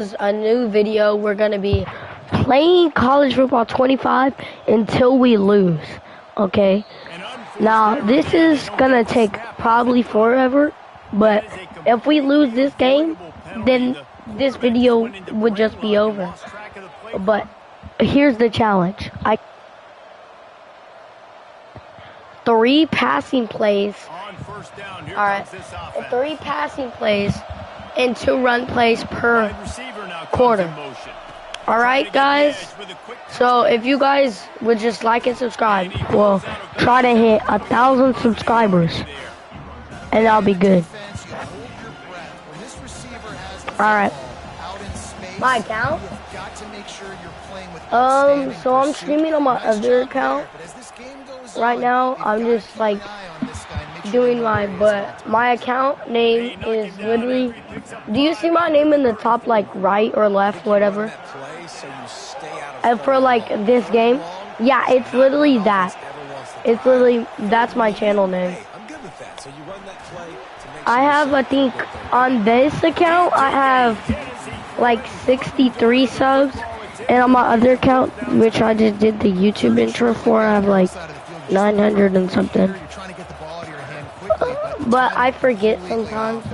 A new video. We're gonna be playing college football 25 until we lose. Okay. Now this is gonna take probably forever, but if we lose this game, then this video would just be over. But here's the challenge. 3 passing plays. Alright. 3 passing plays and 2 run plays per quarter. Alright, guys? So if you guys would just like and subscribe, we'll try to hit 1,000 subscribers. And that'll be good. Alright. My account? So I'm streaming on my other account. Right now, I'm just like doing my account name is literally, do you see my name in the top like right or left, whatever? And for like this game, yeah, it's literally that. It's literally, that's my channel name. I have, I think, on this account, I have like 63 subs. And on my other account, which I just did the YouTube intro for, I have like 900 and something. But I forget sometimes.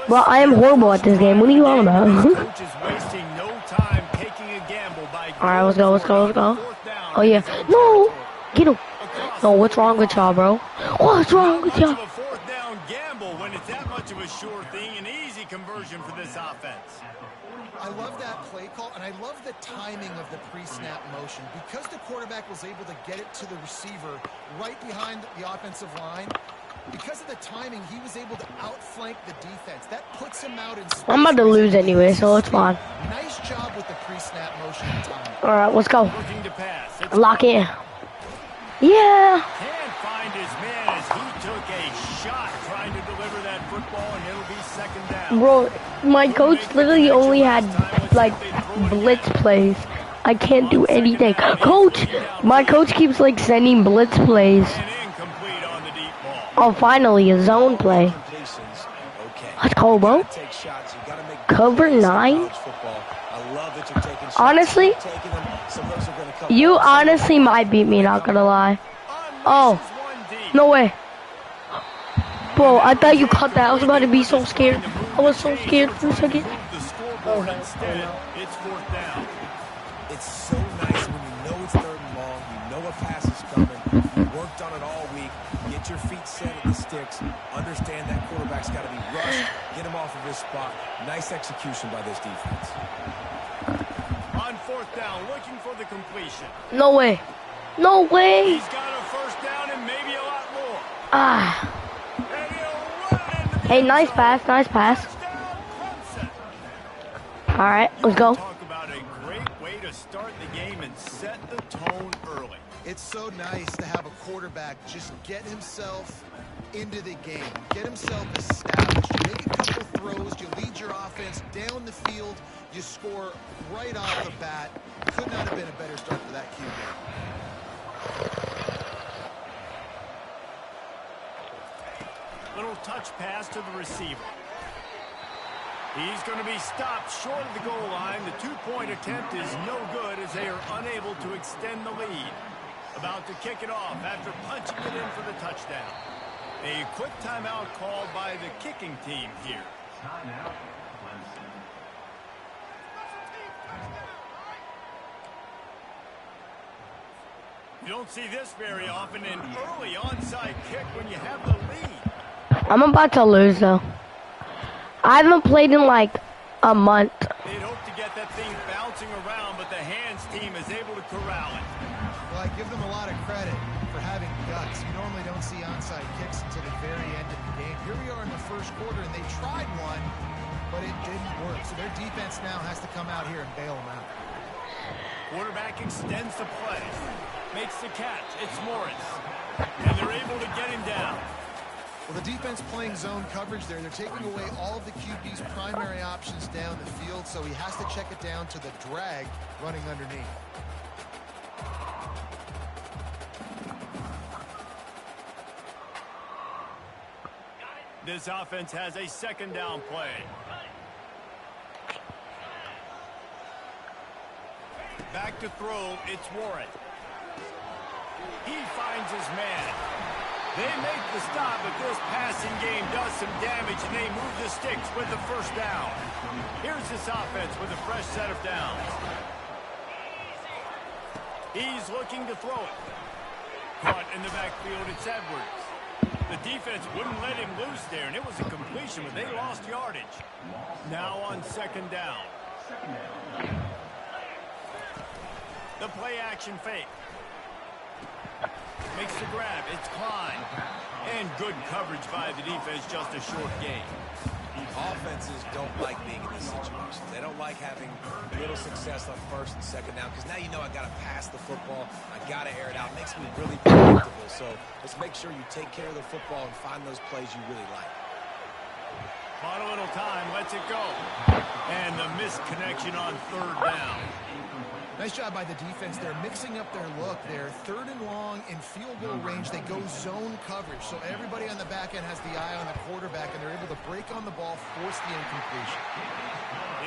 Well, I am horrible at this game. What are you on about? Alright, let's go. Oh yeah. No! Get him. No, what's wrong with y'all, bro? What's wrong with y'all? I love that play call, and I love the timing of the pre-snap motion. Because the quarterback was able to get it to the receiver right behind the offensive line, because of the timing, he was able to outflank the defense. That puts him out in space. I'm about to lose anyway, so it's fine. Nice job with the pre-snap motion and timing. All right, let's go. Lock in. Yeah. Can't find his man as he took a shot trying to deliver that football, and it'll be second down. Bro, my coach literally only had like blitz plays. I can't do anything. Coach, my coach keeps like sending blitz plays. Oh, finally a zone play. Let's go, bro. Cover 9. Honestly, you honestly might beat me, not gonna lie. Oh, no way. Bro, I thought you caught that. I was about to be so scared. I was so scared for a second. Oh, no. It's fourth down. It's so nice when you know it's 3rd and long. You know a pass is coming. You worked on it all week. Get your feet set at the sticks. Understand that quarterback's got to be rushed. Get him off of his spot. Nice execution by this defense. On 4th down, looking for the completion. No way. No way. He's got a 1st down and maybe a lot more. Ah. Hey, nice pass, nice pass. All right, let's go. Talk about a great way to start the game and set the tone early. It's so nice to have a quarterback just get himself into the game, get himself established. You make a couple throws, you lead your offense down the field, you score right off the bat. Could not have been a better start for that QB. Little touch pass to the receiver. He's going to be stopped short of the goal line. The 2-point attempt is no good as they are unable to extend the lead. About to kick it off after punching it in for the touchdown. A quick timeout called by the kicking team here. You don't see this very often, an early onside kick when you have the lead. I'm about to lose though. I haven't played in like a month. They'd hope to get that thing bouncing around, but the hands team is able to corral it. Well, I give them a lot of credit for having guts. You normally don't see onside kicks until the very end of the game. Here we are in the 1st quarter, and they tried one, but it didn't work. So their defense now has to come out here and bail them out. Quarterback extends the play. Makes the catch. It's Morris. And they're able to get him down. Well, the defense playing zone coverage there. They're taking away all of the QB's primary options down the field, so he has to check it down to the drag running underneath. This offense has a second down play. Back to throw, it's Warren. He finds his man. They make the stop, but this passing game does some damage, and they move the sticks with the first down. Here's this offense with a fresh set of downs. He's looking to throw it. Caught in the backfield, it's Edwards. The defense wouldn't let him loose there, and it was a completion, but they lost yardage. Now on second down. The play action fake. Makes the grab. It's Klein. And good coverage by the defense, just a short gain. Offenses don't like being in this situation. They don't like having little success on first and second down because now you know I got to pass the football. I got to air it out. It makes me really predictable. So let's make sure you take care of the football and find those plays you really like. Caught a little time. Lets it go. And the missed connection on third down. Nice job by the defense. They're mixing up their look. They're third and long in field goal range. They go zone coverage. So everybody on the back end has the eye on the quarterback, and they're able to break on the ball, force the incompletion.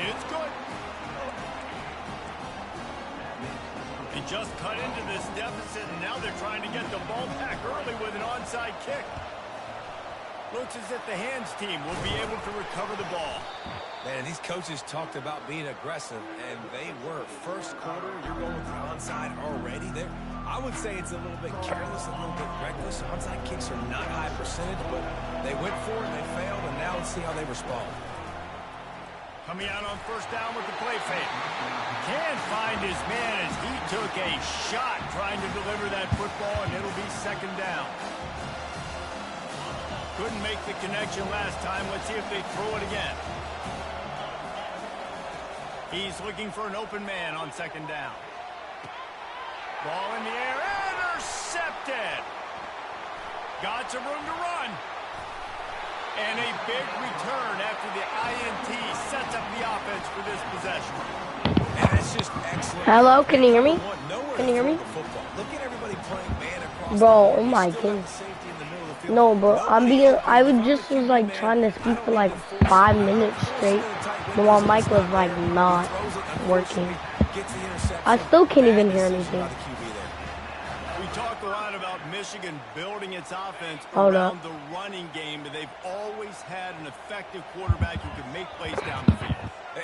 It's good. They just cut into this deficit, and now they're trying to get the ball back early with an onside kick. Looks as if the hands team will be able to recover the ball. Man, these coaches talked about being aggressive, and they were. First quarter, you're going with the onside already. I would say it's a little bit careless, a little bit reckless. Onside kicks are not high percentage, but they went for it, they failed, and now let's see how they respond. Coming out on first down with the play fake. Can't find his man as he took a shot trying to deliver that football, and it'll be second down. Couldn't make the connection last time. Let's see if they throw it again. He's looking for an open man on second down. Ball in the air, intercepted. Got some room to run. And a big return after the INT sets up the offense for this possession. And that's just excellent. Hello, can you hear me? Can you hear me? Look at everybody playing man across. Bro, oh my goodness. No, bro, I was like trying to speak for like 5 minutes straight, but my mic was like not working. I still can't even hear anything. We talk a lot about Michigan building its offense Hold around up. the running game, but they've always had an effective quarterback who can make plays down the field.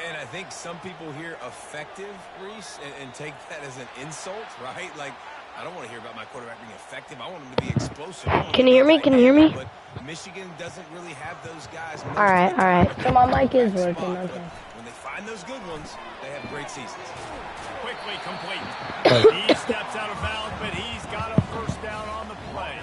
And I think some people hear effective, Reese, and take that as an insult, right? Like, I don't want to hear about my quarterback being effective. I want him to be explosive. Can you hear me? Can you hear me? But Michigan doesn't really have those guys. All right. So my mic is working. Okay. When they find those good ones, they have great seasons. Quickly complete. He steps out of bounds, but he's got a first down on the play.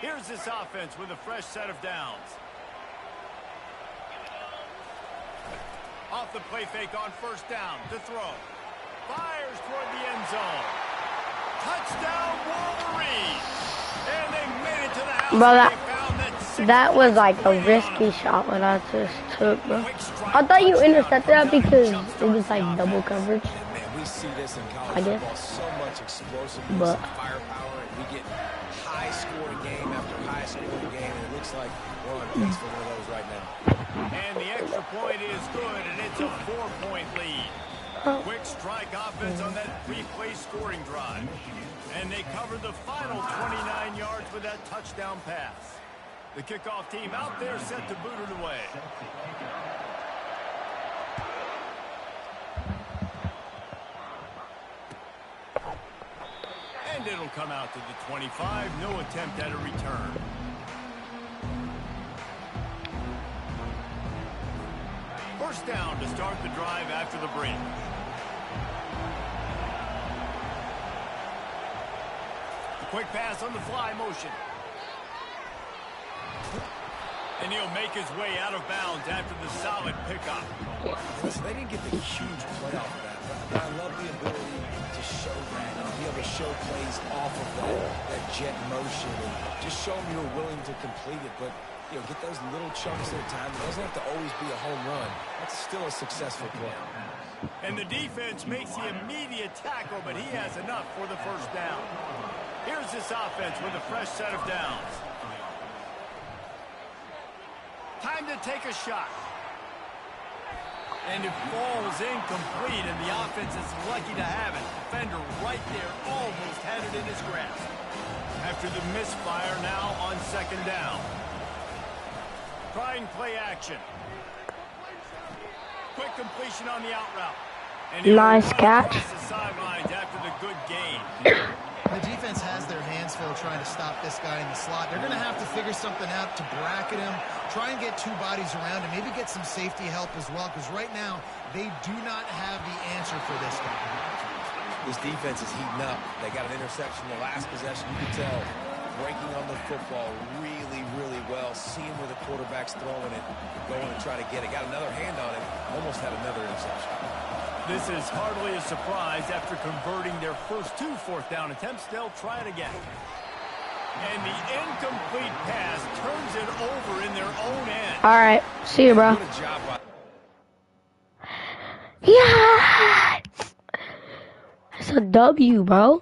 Here's this offense with a fresh set of downs. Off the play fake on first down to throw. Fires toward the end zone. Touchdown Wolverine. And they made it to the house. Bro, that was like a risky shot what I just took, bro. I thought you intercepted that because it was like double coverage. Man, we see this in college I guess. football, so much explosiveness But and firepower, and we get high-scoring game after high-scoring game, and it looks like we're on pace for one of those right now. And the extra point is good, and it's a 4-point lead. Quick strike offense on that 3-play scoring drive. And they covered the final 29 yards with that touchdown pass. The kickoff team out there set to boot it away. And it'll come out to the 25. No attempt at a return. First down to start the drive after the break. Quick pass on the fly motion. And he'll make his way out of bounds after the solid pickup. Listen, they didn't get the huge play off of that, but I love the ability to show that and be able to show plays off of that jet motion and just show them you're willing to complete it. But get those little chunks at a time. It doesn't have to always be a home run. That's still a successful play. And the defense makes the immediate tackle, but he has enough for the first down. Here's this offense with a fresh set of downs. Time to take a shot. And it falls incomplete, and the offense is lucky to have it. Defender right there almost had it in his grasp. After the misfire, now on second down. Trying play action. Quick completion on the out route. And nice catch. The sidelines after the good gain. The defense has their hands full trying to stop this guy in the slot. They're going to have to figure something out to bracket him, try and get two bodies around him, maybe get some safety help as well, because right now they do not have the answer for this guy. This defense is heating up. They got an interception the last possession. You can tell breaking on the football really, really well, seeing where the quarterback's throwing it, going to try to get it. Got another hand on it, almost had another interception. This is hardly a surprise. After converting their first 2 fourth-down attempts, they'll try it again. And the incomplete pass turns it over in their own end. All right, see you, bro. Good job. Yes! That's a W, bro.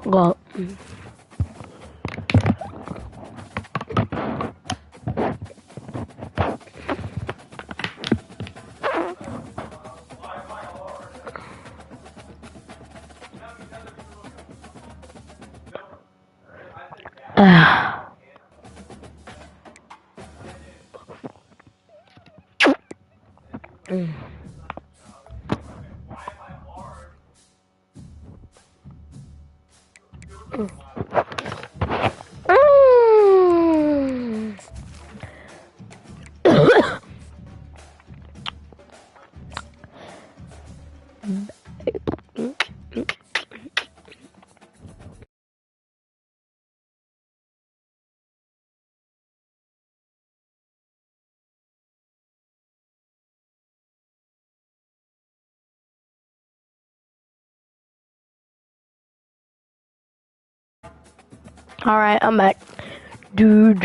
Go. All right, I'm back. Do.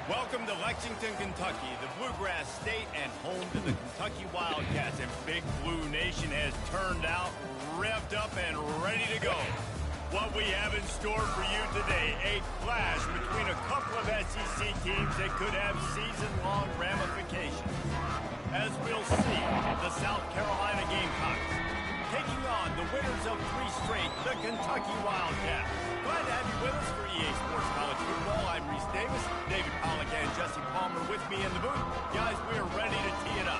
Welcome to Lexington, Kentucky, the Bluegrass State and home to the Kentucky Wildcats. And Big Blue Nation has turned out, revved up, and ready to go. What we have in store for you today, a clash between a couple of SEC teams that could have season-long ramifications. As we'll see, the South Carolina Gamecocks taking on the winners of 3 straight, the Kentucky Wildcats. Glad to have you with us for EA Sports College Football. I'm Reese Davis, David Pollack and Jesse Palmer with me in the booth. Guys, we are ready to tee it up.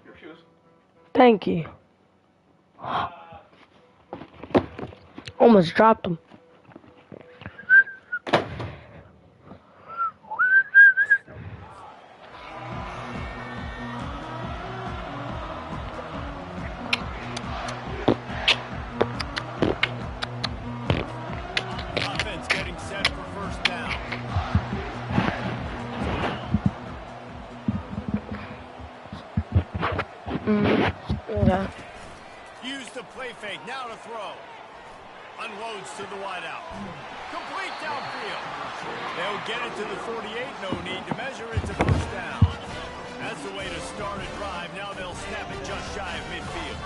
Your shoes. Thank you. Almost dropped them. Offense getting set for first down. Yeah. Use the play fake, now to throw. Unloads to the wideout. Complete downfield. They'll get it to the 48, no need to measure it to first down. That's the way to start a drive. Now they'll snap it just shy of midfield.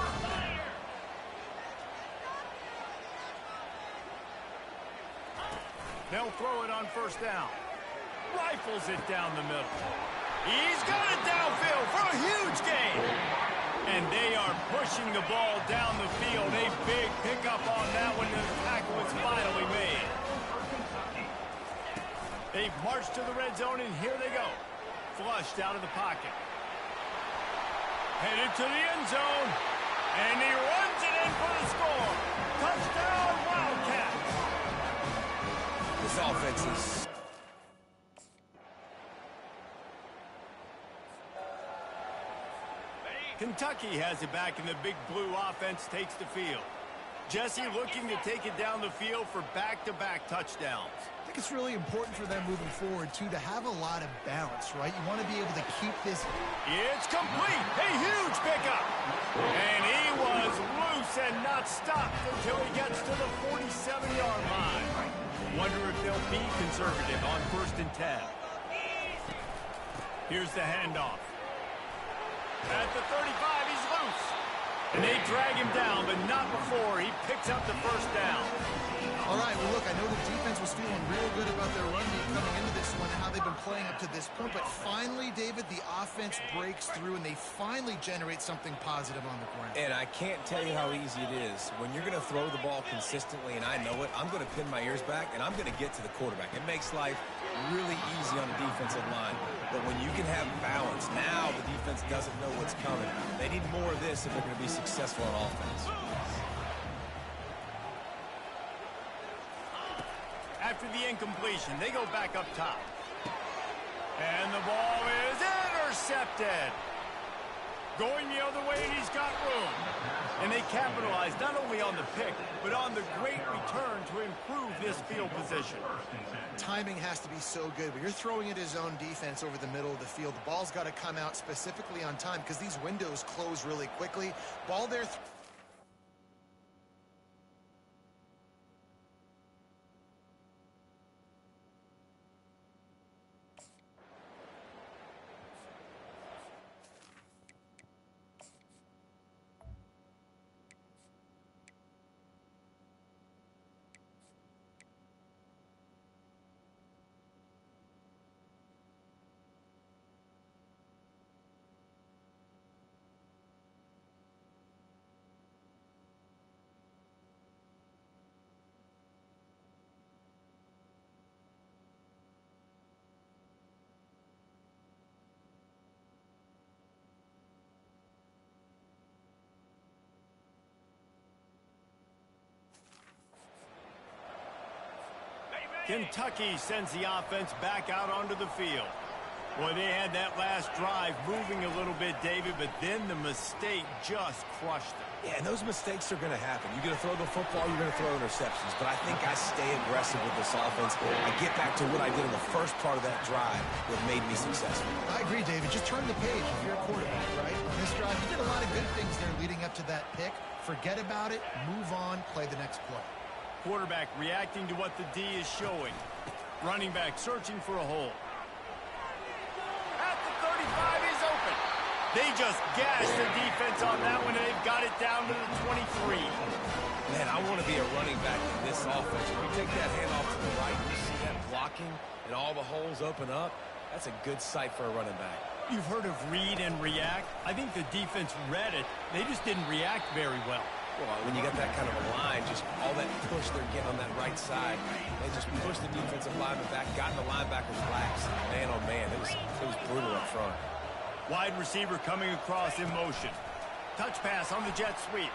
They'll throw it on first down. rifles it down the middle. He's got it downfield for a huge gain. And they are pushing the ball down the field. A big pickup on that one. The tackle was finally made. They've marched to the red zone, and here they go. Flushed out of the pocket. Headed to the end zone. And he runs it in for the score. Touchdown, Wildcats. This offense is... Kentucky has it back, and the big blue offense takes the field. Jesse looking to take it down the field for back-to-back touchdowns. I think it's really important for them moving forward, too, to have a lot of balance, right? You want to be able to keep this. It's complete. A huge pickup. And he was loose and not stopped until he gets to the 47-yard line. Wonder if they'll be conservative on 1st and 10. Here's the handoff. At the 35, he's loose. And they drag him down, but not before he picks up the first down. All right, well, look, I know the defense was feeling real good about their run game coming into this one and how they've been playing up to this point. But finally, David, the offense breaks through, and they finally generate something positive on the ground. And I can't tell you how easy it is. When you're going to throw the ball consistently, and I know it, I'm going to pin my ears back, and I'm going to get to the quarterback. It makes life really easy on the defensive line. But when you can have balance, now the defense doesn't know what's coming. They need more of this if they're going to be successful on offense. After the incompletion, they go back up top. And the ball is intercepted. Going the other way, and he's got room. And they capitalize not only on the pick, but on the great return to improve this field position. Timing has to be so good. When you're throwing at his own defense over the middle of the field, the ball's got to come out specifically on time because these windows close really quickly. Ball there. Kentucky sends the offense back out onto the field. Boy, they had that last drive moving a little bit, David, but then the mistake just crushed them. Yeah, and those mistakes are going to happen. You're going to throw the football, you're going to throw interceptions. But I think I stay aggressive with this offense. I get back to what I did in the first part of that drive that made me successful. I agree, David. Just turn the page if you're a quarterback, right? On this drive, you did a lot of good things there leading up to that pick. Forget about it, move on, play the next play. Quarterback reacting to what the D is showing. Running back searching for a hole. At the 35, he's open. They just gashed the defense on that one, and they've got it down to the 23. Man, I want to be a running back in this offense. If you take that handoff to the right, you see that blocking and all the holes open up, that's a good sight for a running back. You've heard of read and react. I think the defense read it. They just didn't react very well. Well, when you got that kind of a line, just all that push they're getting on that right side, they just pushed the defensive lineman back, got the linebackers lax. Man, oh man, it was brutal up front. Wide receiver coming across in motion. Touch pass on the jet sweep.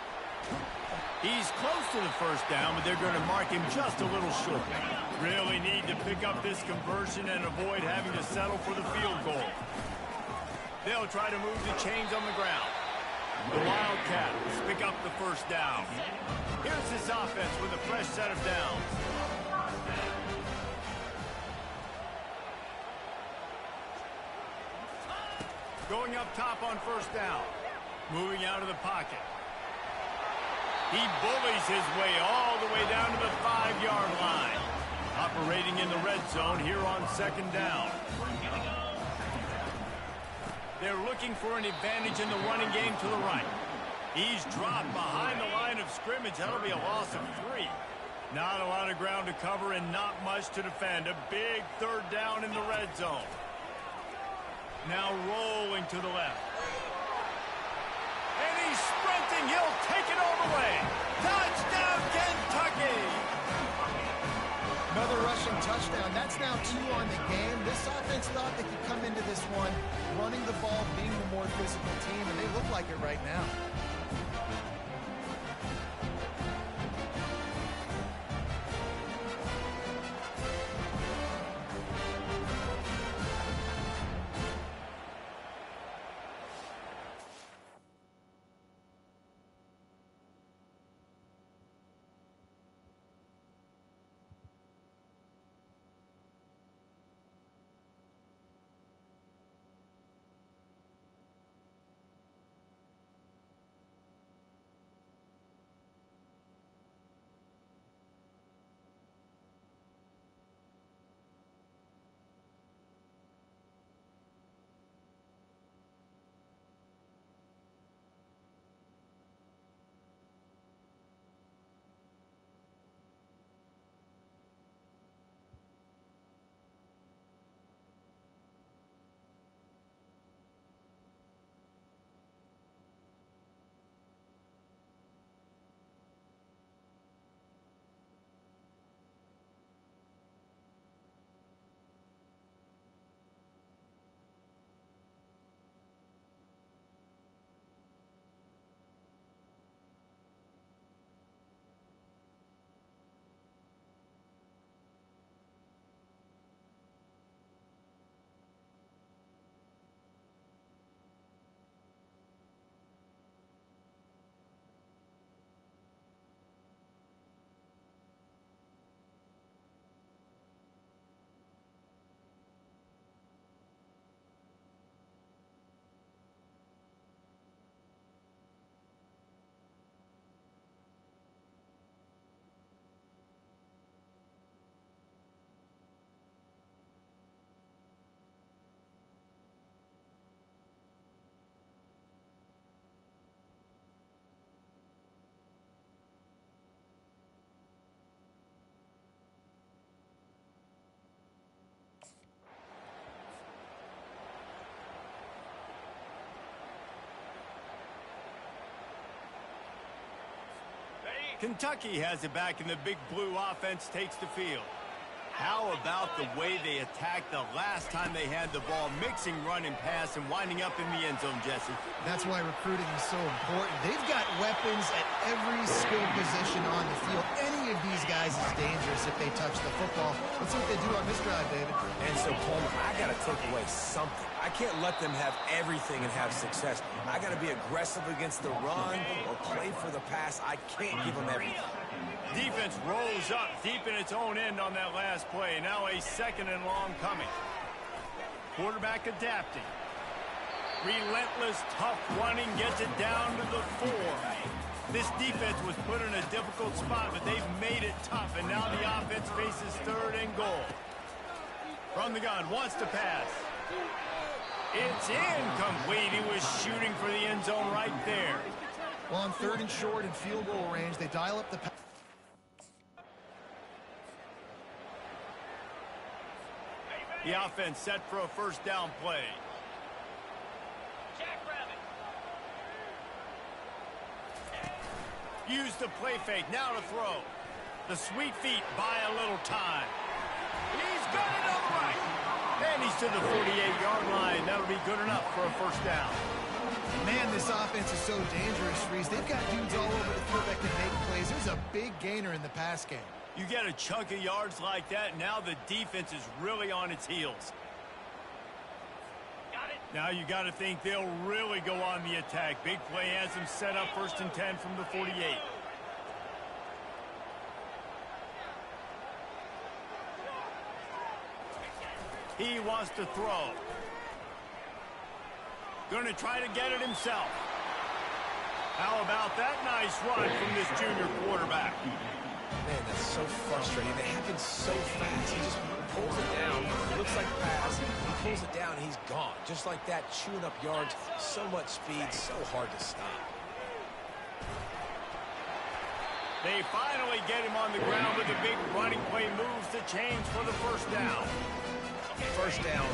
He's close to the first down, but they're going to mark him just a little short. Really need to pick up this conversion and avoid having to settle for the field goal. They'll try to move the chains on the ground. The Wildcats pick up the first down. Here's this offense with a fresh set of downs. Going up top on first down. Moving out of the pocket. He bullies his way all the way down to the 5-yard line. Operating in the red zone here on second down. They're looking for an advantage in the running game to the right. He's dropped behind the line of scrimmage. That'll be a loss of 3. Not a lot of ground to cover and not much to defend. A big third down in the red zone. Now rolling to the left. And he's sprinting. He'll take it all the way. Touchdown, Kentucky! Another rushing touchdown. That's now 2 on the game. This offense thought they could come into this one running the ball, being the more physical team, and they look like it right now. Kentucky has it back, and the big blue offense takes the field. How about the way they attacked the last time they had the ball, mixing run and pass and winding up in the end zone, Jesse? That's why recruiting is so important. They've got weapons at every skill position on the field. Any of these guys is dangerous if they touch the football. Let's see what they do on this drive, David. And so, Coleman, I got to take away something. I can't let them have everything and have success. I got to be aggressive against the run or play for the pass. I can't give them everything. Defense rolls up deep in its own end on that last play. Now a 2nd and long coming. Quarterback adapting. Relentless, tough running, gets it down to the 4. This defense was put in a difficult spot, but they've made it tough, and now the offense faces 3rd and goal. From the gun, wants to pass. It's incomplete. He was shooting for the end zone right there. Well, on 3rd and short and field goal range, they dial up the pass. The offense set for a 1st down play. Use the play fake, now to throw. The sweet feet buy a little time. He's got it on the right. And he's to the 48-yard line. That'll be good enough for a 1st down. Man, this offense is so dangerous, Reese. They've got dudes all over the field that can make plays. There's a big gainer in the pass game. You get a chunk of yards like that, now the defense is really on its heels. Now you got to think they'll really go on the attack. Big play has them set up 1st and 10 from the 48. He wants to throw. Going to try to get it himself. How about that nice run from this junior quarterback? Man, that's so frustrating. It happens so fast. He just pulls it down. It looks like a pass. He pulls it down, and he's gone. Just like that, chewing up yards. So much speed, so hard to stop. They finally get him on the ground with a big running play moves the chains for the first down. First down,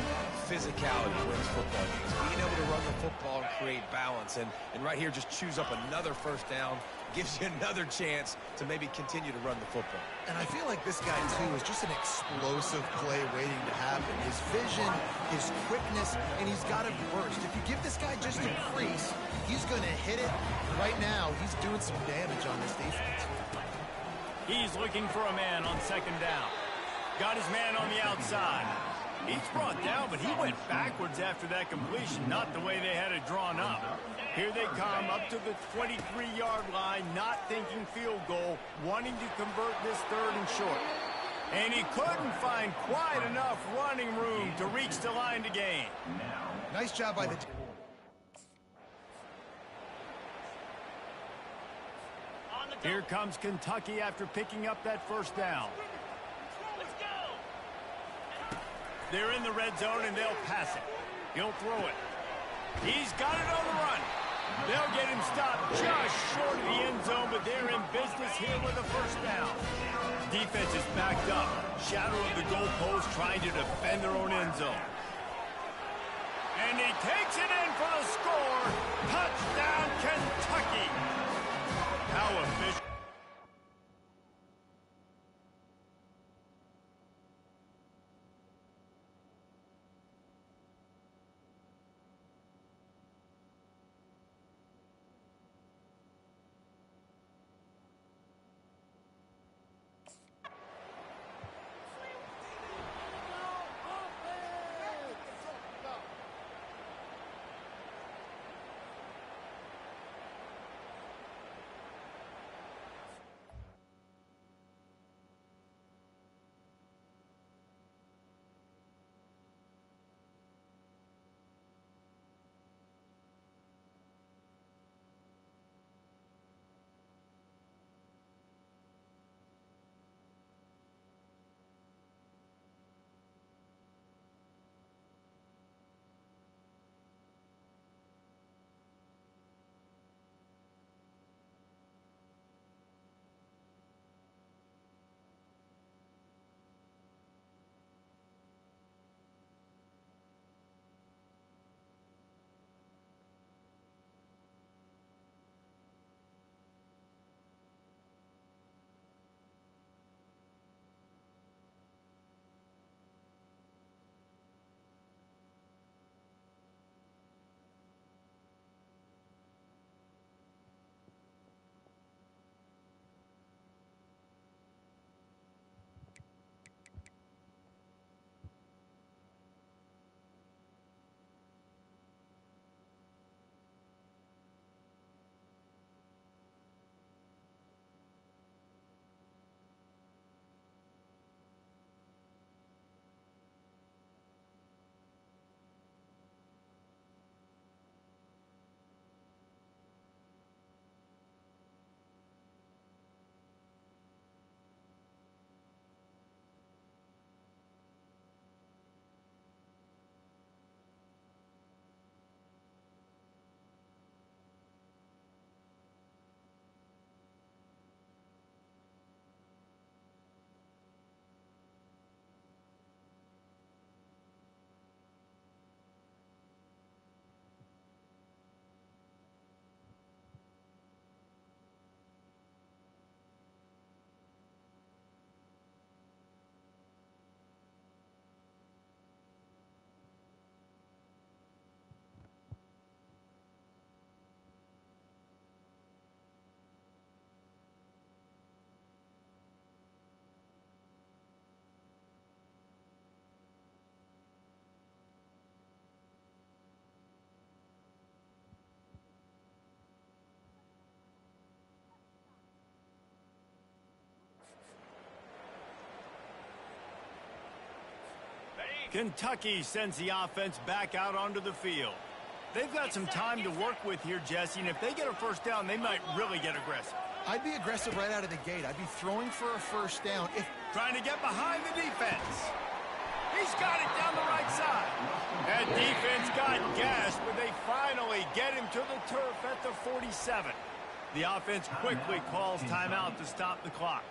physicality wins football games. Being able to run the football and create balance. And right here, just choose up another first down. Gives you another chance to maybe continue to run the football. And I feel like this guy, too, is just an explosive play waiting to happen. His vision, his quickness, and he's got it burst. If you give this guy just a crease, he's going to hit it. Right now, he's doing some damage on this defense. He's looking for a man on second down. Got his man on the outside. He's brought down, but he went backwards after that completion, not the way they had it drawn up. Here they come up to the 23-yard line, not thinking field goal, wanting to convert this third and short. And he couldn't find quite enough running room to reach the line to gain. Nice job by the... Here comes Kentucky after picking up that first down. They're in the red zone, and they'll pass it. He'll throw it. He's got it on the run. They'll get him stopped just short of the end zone, but they're in business here with a first down. Defense is backed up. Shadow of the goalpost trying to defend their own end zone. And he takes it in for the score. Touchdown, Kentucky. How efficient. Kentucky sends the offense back out onto the field. They've got some time to work with here, Jesse, and if they get a first down, they might really get aggressive. I'd be aggressive right out of the gate. I'd be throwing for a first down. Trying to get behind the defense. He's got it down the right side. That defense got gassed, but they finally get him to the turf at the 47. The offense quickly calls timeout to stop the clock.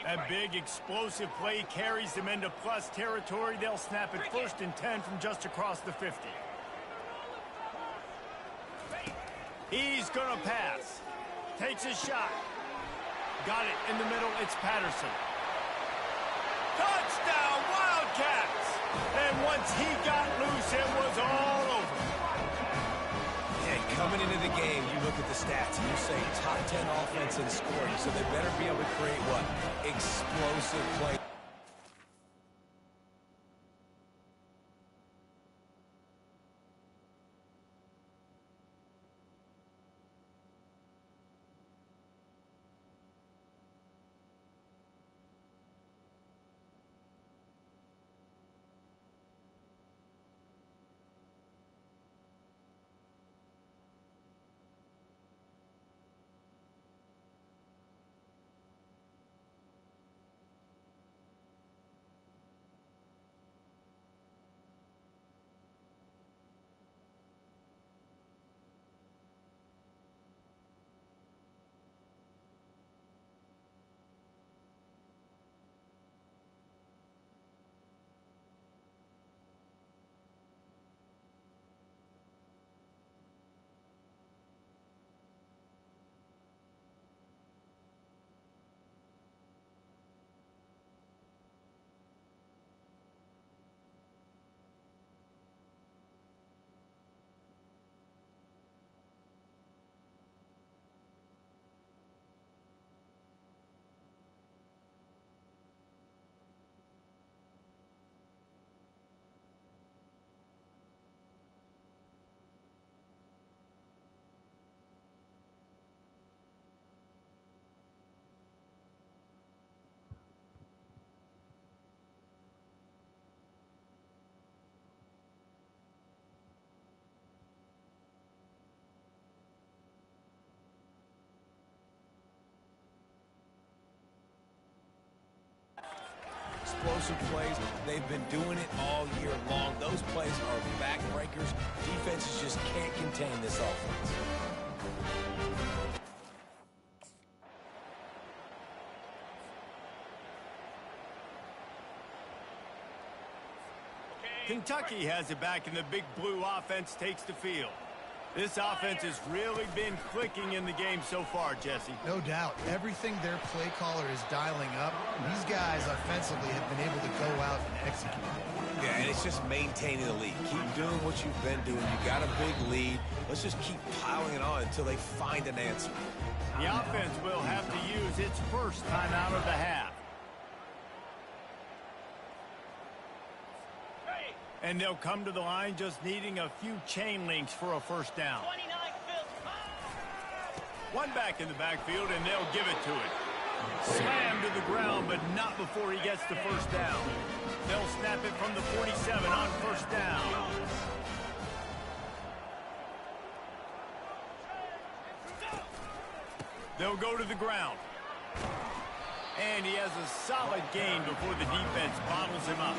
That big explosive play carries them into plus territory. They'll snap it 1st and 10 from just across the 50. He's gonna pass. Takes a shot. Got it in the middle. It's Patterson. Touchdown, Wildcats! And once he got loose, it was all over. And coming into the game, you look at the stats and you say top 10 offense in scoring, so they better be able to create what? Explosive play. Explosive plays. They've been doing it all year long. Those plays are backbreakers. Defenses just can't contain this offense. Kentucky has it back, and the big blue offense takes the field. This offense has really been clicking in the game so far, Jesse. No doubt. Everything their play caller is dialing up, these guys offensively have been able to go out and execute. Yeah, and it's just maintaining the lead. Keep doing what you've been doing. You got a big lead. Let's just keep piling it on until they find an answer. The offense will have to use its first timeout of the half. And they'll come to the line just needing a few chain links for a first down. One back in the backfield, and they'll give it to it. Slammed to the ground, but not before he gets the first down. They'll snap it from the 47 on first down. They'll go to the ground. And he has a solid gain before the defense bottles him up.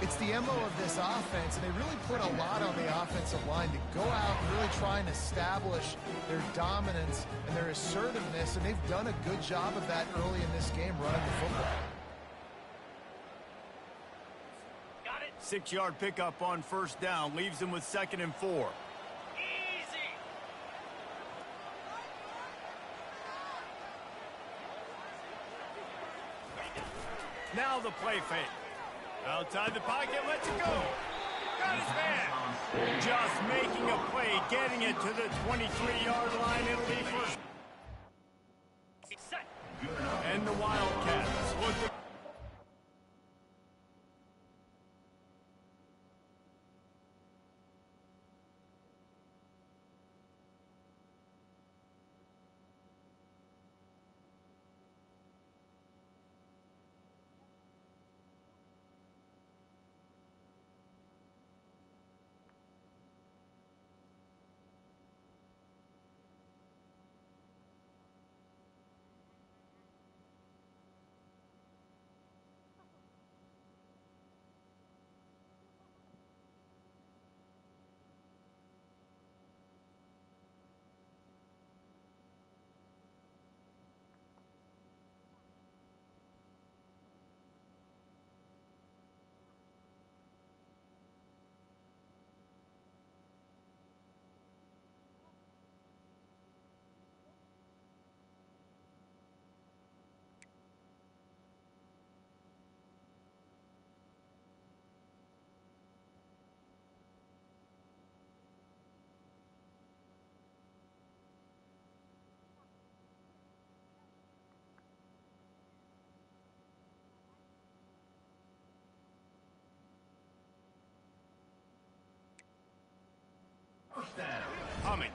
It's the MO of this offense, and they really put a lot on the offensive line to go out and really try and establish their dominance and their assertiveness, and they've done a good job of that early in this game running the football. 6-yard pickup on first down leaves them with 2nd and 4. Now the play fake. Outside the pocket, lets it go. Got his man. Just making a play, getting it to the 23-yard line. It'll be first. And the Wildcats look to... Coming.